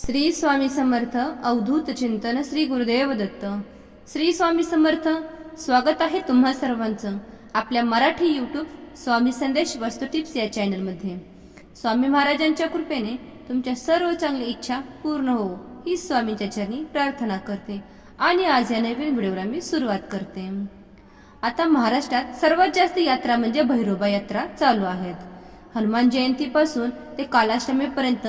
श्री स्वामी समर्थ अवधूत चिंतन श्री गुरुदेव दत्त. श्री स्वामी समर्थ. स्वागत आहे तुम्हा सर्वांचं आपल्या मराठी यूट्यूब स्वामी संदेश वस्तू टिप्स या चॅनलमध्ये. स्वामी महाराजांच्या कृपेने तुमच्या सर्व चांगल्या इच्छा पूर्ण हो ही स्वामींच्या चरणी प्रार्थना करते आणि आज या नवीन व्हिडिओला मी सुरुवात करते. आता महाराष्ट्रात सर्वात जास्त यात्रा म्हणजे भैरोबा यात्रा चालू आहेत. हनुमान जयंतीपासून ते कालाष्टमीपर्यंत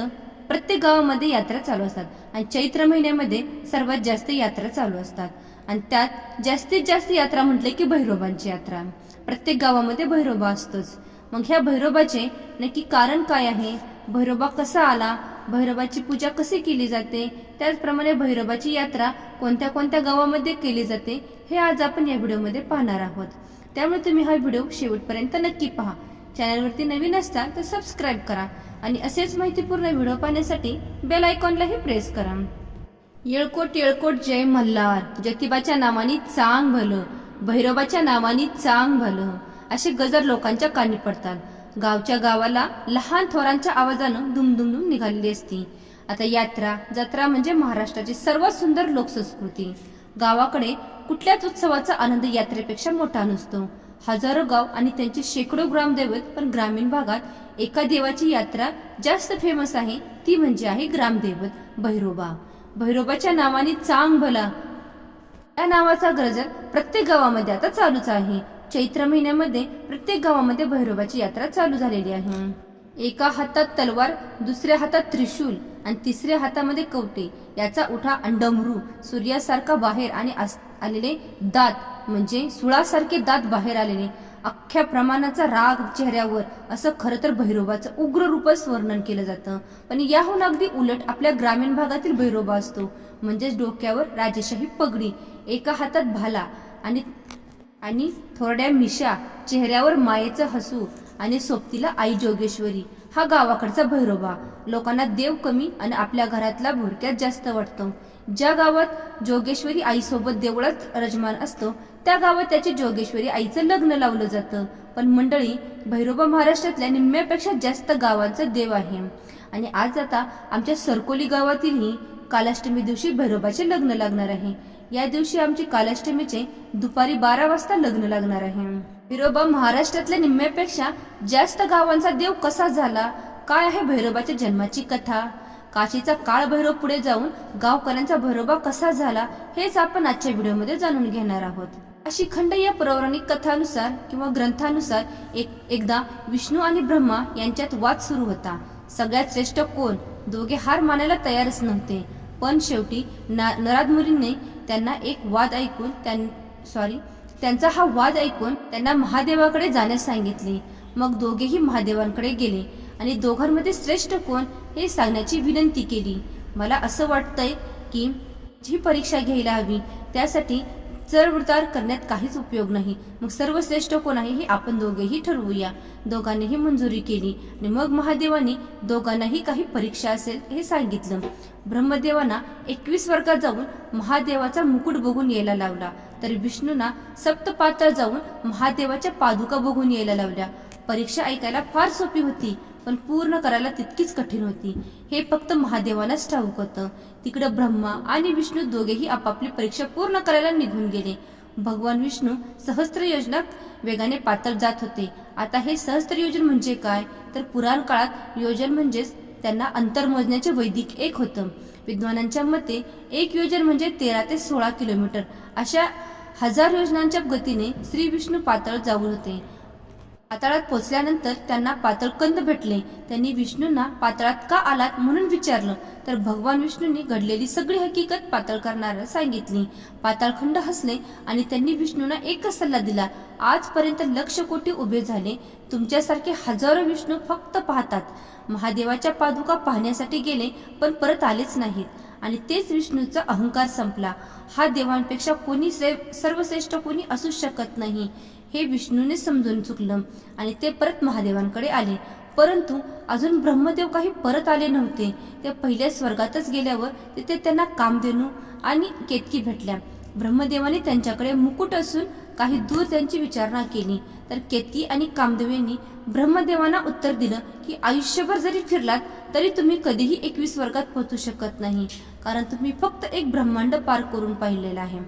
प्रत्येक गावामध्ये यात्रा चालू असतात आणि चैत्र महिन्यामध्ये सर्वात जास्त यात्रा चालू असतात. आणि त्यात जास्तीत जास्त यात्रा म्हटले की भैरोबांची यात्रा. प्रत्येक गावामध्ये भैरोबा असतोच. मग ह्या भैरोबाचे नक्की कारण काय आहे, भैरोबा कसा आला, भैरोबाची पूजा कशी केली जाते, त्याचप्रमाणे भैरोबाची यात्रा कोणत्या कोणत्या गावामध्ये केली जाते हे आज आपण या व्हिडिओमध्ये पाहणार आहोत. त्यामुळे तुम्ही हा व्हिडिओ शेवटपर्यंत नक्की पहा. चॅनलवरती नवीन असाल तर सबस्क्राईब करा आणि असेच माहितीपूर्ण व्हिडिओ पाहण्यासाठी बेल आयकॉनलाही प्रेस करा. येळकोट येळकोट जय मल्हार, ज्योतिबाच्या नावानी चांग भलं, भैरोबाच्या नावानी चांग भलं असे गजर लोकांच्या कानी पडतात. गावच्या गावाला लहान थोरांच्या आवाजानं दुमदुमदुम निघालेली असती. आता यात्रा जत्रा म्हणजे महाराष्ट्राची सर्वात सुंदर लोकसंस्कृती. गावाकडे कुठल्याच उत्सवाचा आनंद यात्रेपेक्षा मोठा नसतो. हजारो गाव आणि त्यांचे शेकडो ग्रामदैवत, पण ग्रामीण भागात एका देवाची यात्रा जास्त फेमस आहे, ती म्हणजे आहे ग्रामदैवत भैरोबा. भैरोबाच्या नावाने चांग भला या नावाचा गजर प्रत्येक गावामध्ये आता चालूच आहे. चैत्र महिन्यामध्ये प्रत्येक गावामध्ये भैरोबाची यात्रा चालू झालेली आहे. एका हातात तलवार, दुसऱ्या हातात त्रिशूल आणि तिसऱ्या हातामध्ये कवटे, याचा उठा अंडमरू, सूर्यासारखा बाहेर आणि आलेले दात म्हणजे सुळासारखे दात बाहेर आलेले, अख्ख्या प्रमाणाचा राग चेहऱ्यावर, असं खरं तर भैरोबाचं उग्र रूपच वर्णन केलं जातं. पण याहून अगदी उलट आपल्या ग्रामीण भागातील भैरोबा असतो. म्हणजेच डोक्यावर राजेशाही पगडी, एका हातात भाला आणि थोरड्या मिशा, चेहऱ्यावर मायेचं हसू आणि सोबतीला आई जोगेश्वरी, हा गावाकडचा भैरोबा. लोकांना देव कमी आणि आपल्या घरातला भुरक्यात जास्त वाटतो. ज्या गावात जोगेश्वरी आईसोबत देवळात रजमान असतो त्या गावात त्याची जोगेश्वरी आईचं लग्न लावलं जातं. पण मंडळी, भैरोबा महाराष्ट्रातल्या निम्म्यापेक्षा जास्त गावांचा देव आहे. आणि आज आता आमच्या सरकोली गावातीलही कालाष्टमी दिवशी भैरोबाचे लग्न लागणार आहे. या दिवशी आमची कालाष्टमीचे दुपारी 12 वाजता लग्न लागणार आहे. भैरोबा महाराष्ट्रातल्या निम्म्यापेक्षा जास्त गावांचा देव कसा झाला, काय आहे भैरोबाच्या जन्माची कथा, काशीचा काळ भैरव पुढे जाऊन गावकऱ्यांचा भैरोबा कसा झाला, हेच आपण आजच्या व्हिडिओमध्ये जाणून घेणार आहोत. अशी खंड या पौराणिक कथानुसार किंवा ग्रंथानुसार एकदा विष्णू आणि ब्रह्मा यांच्यात वाद सुरू होता. सगळ्यात श्रेष्ठ कोण, दोघे हार मानायला तयारच नव्हते. पण शेवटी नराध मुलींनी त्यांचा हा वाद ऐकून त्यांना महादेवाकडे जाण्यास सांगितले. मग दोघेही महादेवांकडे गेले आणि दोघांमध्ये श्रेष्ठ कोण हे सांगण्याची विनंती केली. मला असं वाटतंय की ही परीक्षा घ्यायला हवी, त्यासाठी चढउतार करण्यात काहीच उपयोग नाही. मग सर्वश्रेष्ठ कोण आहे हे आपण दोघेही ठरवूया. दोघांनीही मंजुरी केली आणि मग महादेवांनी दोघांनाही काही परीक्षा असेल हे सांगितलं. ब्रह्मदेवांना 21 वर्गात जाऊन महादेवाचा मुकुट बघून यायला लावला, तर विष्णूंना सप्तपात्र जाऊन महादेवाच्या पादुका बघून यायला लावल्या. परीक्षा ऐकायला फार सोपी होती, पण पूर्ण करायला तितकीच कठीण होती. हे फक्त महादेवांनाच ठाऊक होतं. तिकडे ब्रह्मा आणि विष्णू दोघेही आपापली परीक्षा पूर्ण करायला निघून गेले. भगवान विष्णू सहस्त्र योजनात वेगाने पातळ जात होते. आता हे सहस्त्र योजन म्हणजे काय, तर पुराण काळात योजन म्हणजेच त्यांना अंतर मोजण्याचे वैदिक एक होतं. विद्वानांच्या मते एक योजन म्हणजे 13 ते 16 किलोमीटर. अशा 1000 योजनांच्या गतीने श्री विष्णू पातळ जाऊन होते. पाताळात पोचल्यानंतर त्यांना पाताळखंड भेटले. त्यांनी विष्णूंना पाताळात का आलात म्हणून विचारलं, तर भगवान विष्णूंनी घडलेली सगळी हकीकत पाताळकरांना सांगितली. पाताळखंड हसले आणि त्यांनी विष्णूंना एकच सल्ला दिला, आजपर्यंत 1,00,000 कोटी उभे झाले, तुमच्यासारखे हजारो विष्णू फक्त पाहतात. महादेवाच्या पादुका पाहण्यासाठी गेले पण परत आलेच नाहीत आणि तेच विष्णूचा अहंकार संपला. हा देवांपेक्षा कोणी सर्वश्रेष्ठ कोणी असू शकत नाही हे विष्णूने समजून चुकलं आणि ते परत महादेवांकडे आले. परंतु अजून ब्रह्मदेव काही परत आले नव्हते. ते पहिल्या स्वर्गातच गेल्यावर तिथे त्यांना कामधेनू आणि केतकी भेटल्या. ब्रह्मदेवाने त्यांच्याकडे मुकुट असून काही दूर त्यांची विचारणा केली तर केतकी आणि कामदेव यांनी ब्रह्मदेवांना उत्तर दिलं की आयुष्यभर जरी फिरलात तरी तुम्ही कधीही 21 वर्गात पोहोचू शकत नाही, कारण तुम्ही फक्त एक ब्रह्मांड पार करून पाहिलेलं आहे.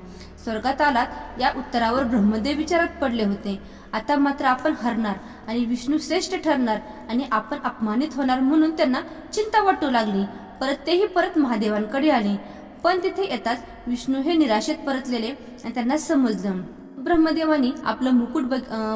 स्वर्गात आलात या उत्तरावर ब्रह्मदेव विचारात पडले होते. आता मात्र आपण हरणार आणि विष्णू श्रेष्ठ ठरणार आणि आपण अपमानित होणार म्हणून त्यांना चिंता वाटू लागली. तेही परत महादेवांकडे आले, पण तिथे येताच विष्णू हे निराशेत परतलेले आणि त्यांना समजलं. ब्रह्मदेवानी आपलं मुकुट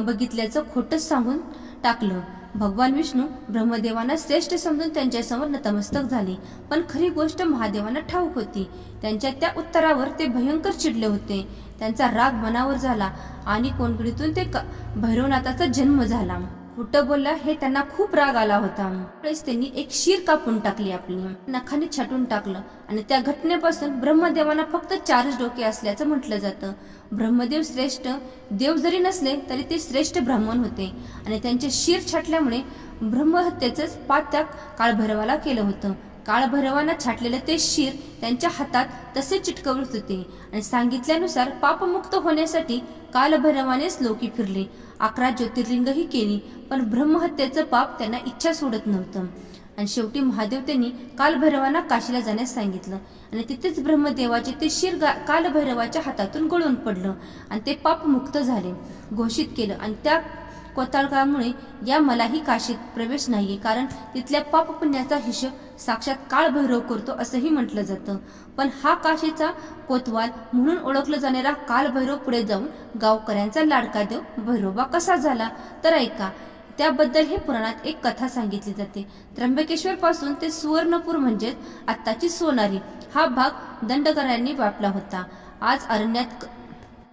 बघितल्याचं खोटंच सांगून टाकलं. भगवान विष्णू ब्रह्मदेवांना श्रेष्ठ समजून त्यांच्यासमोर नतमस्तक झाले, पण खरी गोष्ट महादेवांना ठाऊक होती. त्यांच्या त्या उत्तरावर ते भयंकर चिडले होते. त्यांचा राग मनावर झाला आणि कोणकडीतून ते भैरवनाथाचा जन्म झाला. खोटं बोलला हे त्यांना खूप राग आला होता. त्यावेळेस त्यांनी एक शीर कापून टाकली, आपली नखाने छाटून टाकलं आणि त्या घटनेपासून ब्रह्मदेवांना फक्त 4 डोके असल्याचं म्हटलं जातं. ब्रह्मदेव श्रेष्ठ देव जरी नसले तरी ते श्रेष्ठ ब्राह्मण होते आणि त्यांचे शीर छाटल्यामुळे ब्रह्महत्येचंच पाप काळभैरवाला केलं होतं. काळभैरवांना छाटलेलं ते शीर त्यांच्या हातात तसे चिटकवत होते आणि सांगितल्यानुसार पापमुक्त होण्यासाठी कालभैरवानेच लोकी फिरले. 11 ज्योतिर्लिंगही केली, पण ब्रह्महत्येचं पाप त्यांना इच्छा सोडत नव्हतं. आणि शेवटी महादेव त्यांनी कालभैरवांना काशीला जाण्यास सांगितलं आणि तिथेच ब्रह्मदेवाचे ते शीर कालभैरवाच्या हातातून गळून पडलं आणि ते पापमुक्त झाले घोषित केलं. आणि त्या कोताळकामुळे या मलाही काशीत प्रवेश नाहीये, कारण तिथल्या पाप पुण्याचा हिशोब साक्षात काळभैरव करतो असंही म्हटलं जातं. पण हा काशीचा कोतवाल म्हणून ओळखलं जाणारा कालभैरव पुढे जाऊन गावकऱ्यांचा लाडका देव भैरोबा कसा झाला तर ऐका. त्याबद्दल हे पुराणात एक कथा सांगितली जाते. त्र्यंबकेश्वर पासून ते सुवर्णपूर म्हणजेच आत्ताची सोनारी हा भाग दंडकरांनी व्यापला होता. आज अरण्यात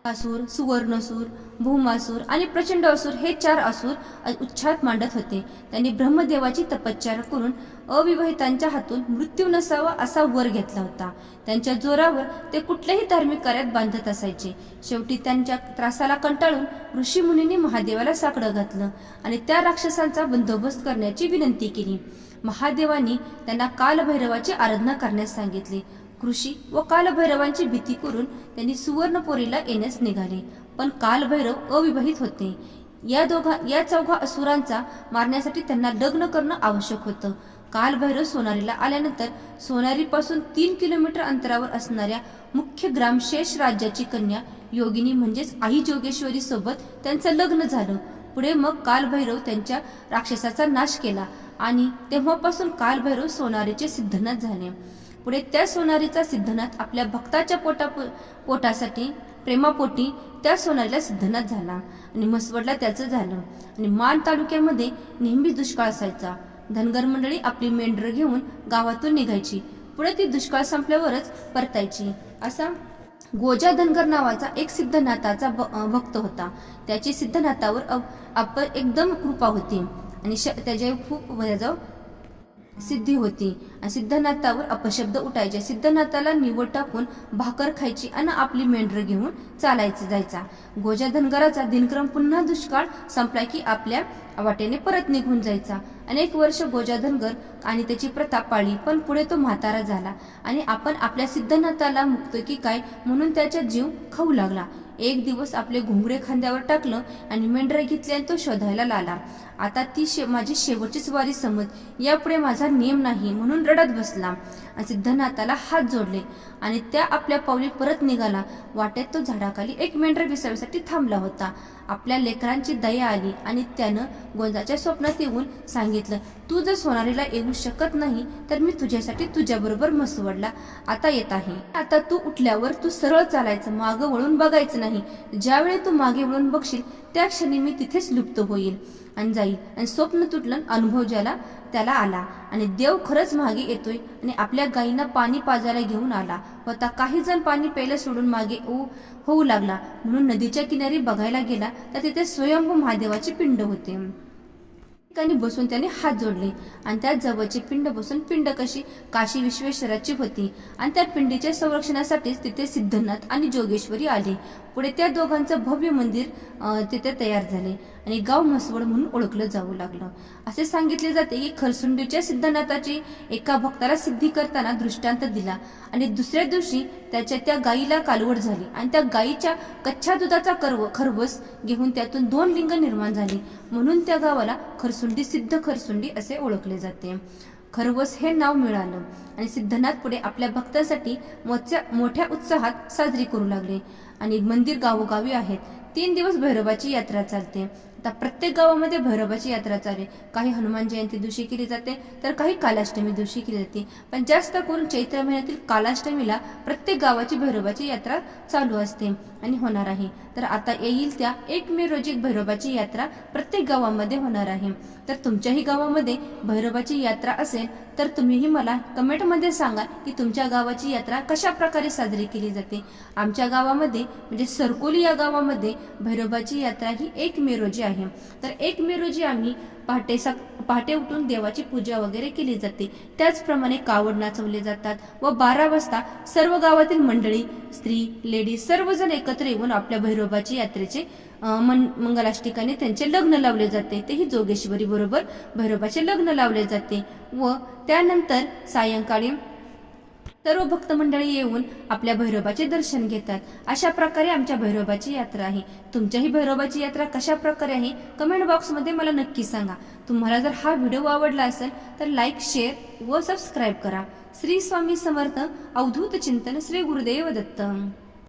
असुर, सुवर्णसूर, भूमासूर आणि प्रचंड असुर हे 4 असुर उच्छाद मांडत होते. त्यांनी ब्रह्मदेवाची तपश्चर्या करून अविवाहितांच्या हातून मृत्यू नसावा असा वर घेतला होता. त्यांच्या जोरावर ते कुठल्याही धार्मिक कार्यात बांधत असायचे. शेवटी त्यांच्या त्रासाला कंटाळून ऋषीमुनींनी महादेवाला साकडं घातलं आणि त्या राक्षसांचा बंदोबस्त करण्याची विनंती केली. महादेवांनी त्यांना कालभैरवाची आराधना करण्यास सांगितले. ऋषी व कालभैरवांची भीती करून त्यांनी सुवर्णपुरीला येण्यास निघाले, पण कालभैरव अविवाहित होते. या 4 असुरांचा मारण्यासाठी त्यांना लग्न करणं आवश्यक होतं. कालभैरव सोनारीला आल्यानंतर सोनारीपासून 3 किलोमीटर अंतरावर असणाऱ्या मुख्य ग्रामशेष राज्याची कन्या योगिनी म्हणजेच आई जोगेश्वरी सोबत त्यांचं लग्न झालं. पुढे मग कालभैरव त्यांच्या राक्षसाचा नाश केला आणि तेव्हापासून कालभैरव सोनारीचे सिद्धनाथ झाले. पुढे त्या सोनारीचा सिद्धनाथ आपल्या भक्ताच्या पोटासाठी प्रेमापोटी त्या सोनारीला सिद्धनाथ झाला आणि म्हसवडला त्याचं झालं. आणि मान तालुक्यामध्ये नेहमी दुष्काळ असायचा. धनगर मंडळी आपली मेंढरं घेऊन गावातून निघायची. पुढे ती दुष्काळ संपल्यावरच परतायची. असा गोजा धनगर नावाचा एक सिद्धनाथाचा भक्त होता. त्याची सिद्धनाथावर एकदम कृपा होती आणि त्याच्या खूप सिद्धी होती आणि सिद्धनाथावर अपशब्द उठायचे. सिद्धनाथाला निवड टाकून भाकर खायची आणि आपली मेंढर घेऊन जायचा. गोजा धनगराचा दिनक्रम पुन्हा दुष्काळ संपला की आपल्या वाटेने परत निघून जायचा. अनेक वर्ष गोजा धनगर आणि त्याची प्रथा पाळली, पण पुढे तो म्हातारा झाला आणि आपण आपल्या सिद्धनाथाला मुक्त की काय म्हणून त्याचा जीव खाऊ लागला. एक दिवस आपले घुंगरे खांद्यावर टाकलं आणि मेंढर घेतली आणि तो शोधायला लागला. आता ती माझी शेवटचीच वारी समज, यापुढे माझा नियम नाही म्हणून रडत बसला आणि सिद्धनाथाला हात जोडले आणि त्या आपल्या पावली परत निघाला. वाटेत तो झाडाखाली एक मेंढर विसाव्यासाठी थांबला होता. आपल्या लेकरांची दया आली आणि त्यानं गोंजाच्या स्वप्नात येऊन सांगितलं, तू जर सोनारीला येऊ शकत नाही तर मी तुझ्यासाठी तुझ्याबरोबर म्हसवडला आता येत आहे. आता तू उठल्यावर तू सरळ चालायचं, मागं वळून बघायचं नाही. ज्यावेळी तू मागे वळून बघशील त्या क्षणी मी तिथेच लुप्त होईल आणि जाईल. आणि स्वप्न तुटलं, अनुभव त्याला आला आणि देव खरंच मागे येतोय आणि आपल्या गायींना पाणी पाजायला घेऊन आला होता. काही जण पाणी प्यायला सोडून मागे होऊ लागला म्हणून नदीच्या किनारी बघायला गेला तर तिथे स्वयंभू महादेवाचे पिंड होते. ठिकाणी बसून त्याने हात जोडले आणि त्या जवळची पिंड बसून पिंड कशी काशी विश्वेश्वराची होती आणि त्या पिंडीच्या संरक्षणासाठीच तिथे सिद्धनाथ आणि जोगेश्वरी आले. पुढे त्या दोघांचं भव्य मंदिर तिथे तयार झाले आणि गाव म्हसवड म्हणून ओळखलं जाऊ लागलं. असे सांगितले जाते की खरसुंडीच्या सिद्धनाथाची एका भक्ताला सिद्धी करताना दृष्टांत दिला आणि दुसऱ्या दिवशी त्या गायीला कालवड झाली आणि त्या गायीच्या कच्च्या दुधाचा खरवस घेऊन त्यातून 2 लिंग निर्माण झाली, म्हणून त्या गावाला खरसुंडी सिद्ध खरसुंडी असे ओळखले जाते. खरवस हे नाव मिळालं आणि सिद्धनाथ पुढे आपल्या भक्तांसाठी मोठ्या उत्साहात साजरी करू लागले आणि मंदिर गावोगावी आहेत. 3 दिवस भैरवाची यात्रा चालते. आता प्रत्येक गावामध्ये भैरवाची यात्रा चालते. काही हनुमान जयंती दिवशी केली जाते तर काही कालाष्टमी दिवशी केली जाते, पण जास्त करून चैत्र महिन्यातील कालाष्टमीला प्रत्येक गावाची भैरवाची यात्रा चालू असते आणि होणार आहे. तर आता येईल त्या 1 मे रोजी भैरवाची यात्रा प्रत्येक गावामध्ये होणार आहे. तर तुमच्याही गावामध्ये भैरवाची यात्रा असेल तर तुम्हीही मला कमेंटमध्ये सांगा की तुमच्या गावाची यात्रा कशा प्रकारे साजरी केली जाते. आमच्या गावामध्ये म्हणजे सरकोली या गावामध्ये भैरवाची यात्रा ही 1 मे रोजी आहे. तर 1 मे रोजी आम्ही पहाटे उठून देवाची पूजा वगैरे केली जाते. त्याचप्रमाणे कावड नाचवले जातात व 12 वाजता सर्व गावातील मंडळी, स्त्री, लेडीज सर्वजण एकत्र येऊन आपल्या भैरवाची यात्रेचे मंगलाष्टिकाने त्यांचे लग्न लावले जाते. तेही जोगेश्वरी बरोबर भैरवाचे लग्न लावले जाते व त्यानंतर सायंकाळी सर्व भक्त मंडळी येऊन आपल्या भैरवाचे दर्शन घेतात. अशा प्रकारे आमच्या भैरवाची यात्रा आहे. तुमच्याही भैरवाची यात्रा कशा प्रकारे आहे कमेंट बॉक्समध्ये मला नक्की सांगा. तुम्हाला जर हा व्हिडिओ आवडला असेल तर लाईक, शेअर व सबस्क्राईब करा. श्री स्वामी समर्थ. अवधूत चिंतन. श्री गुरुदेव दत्त.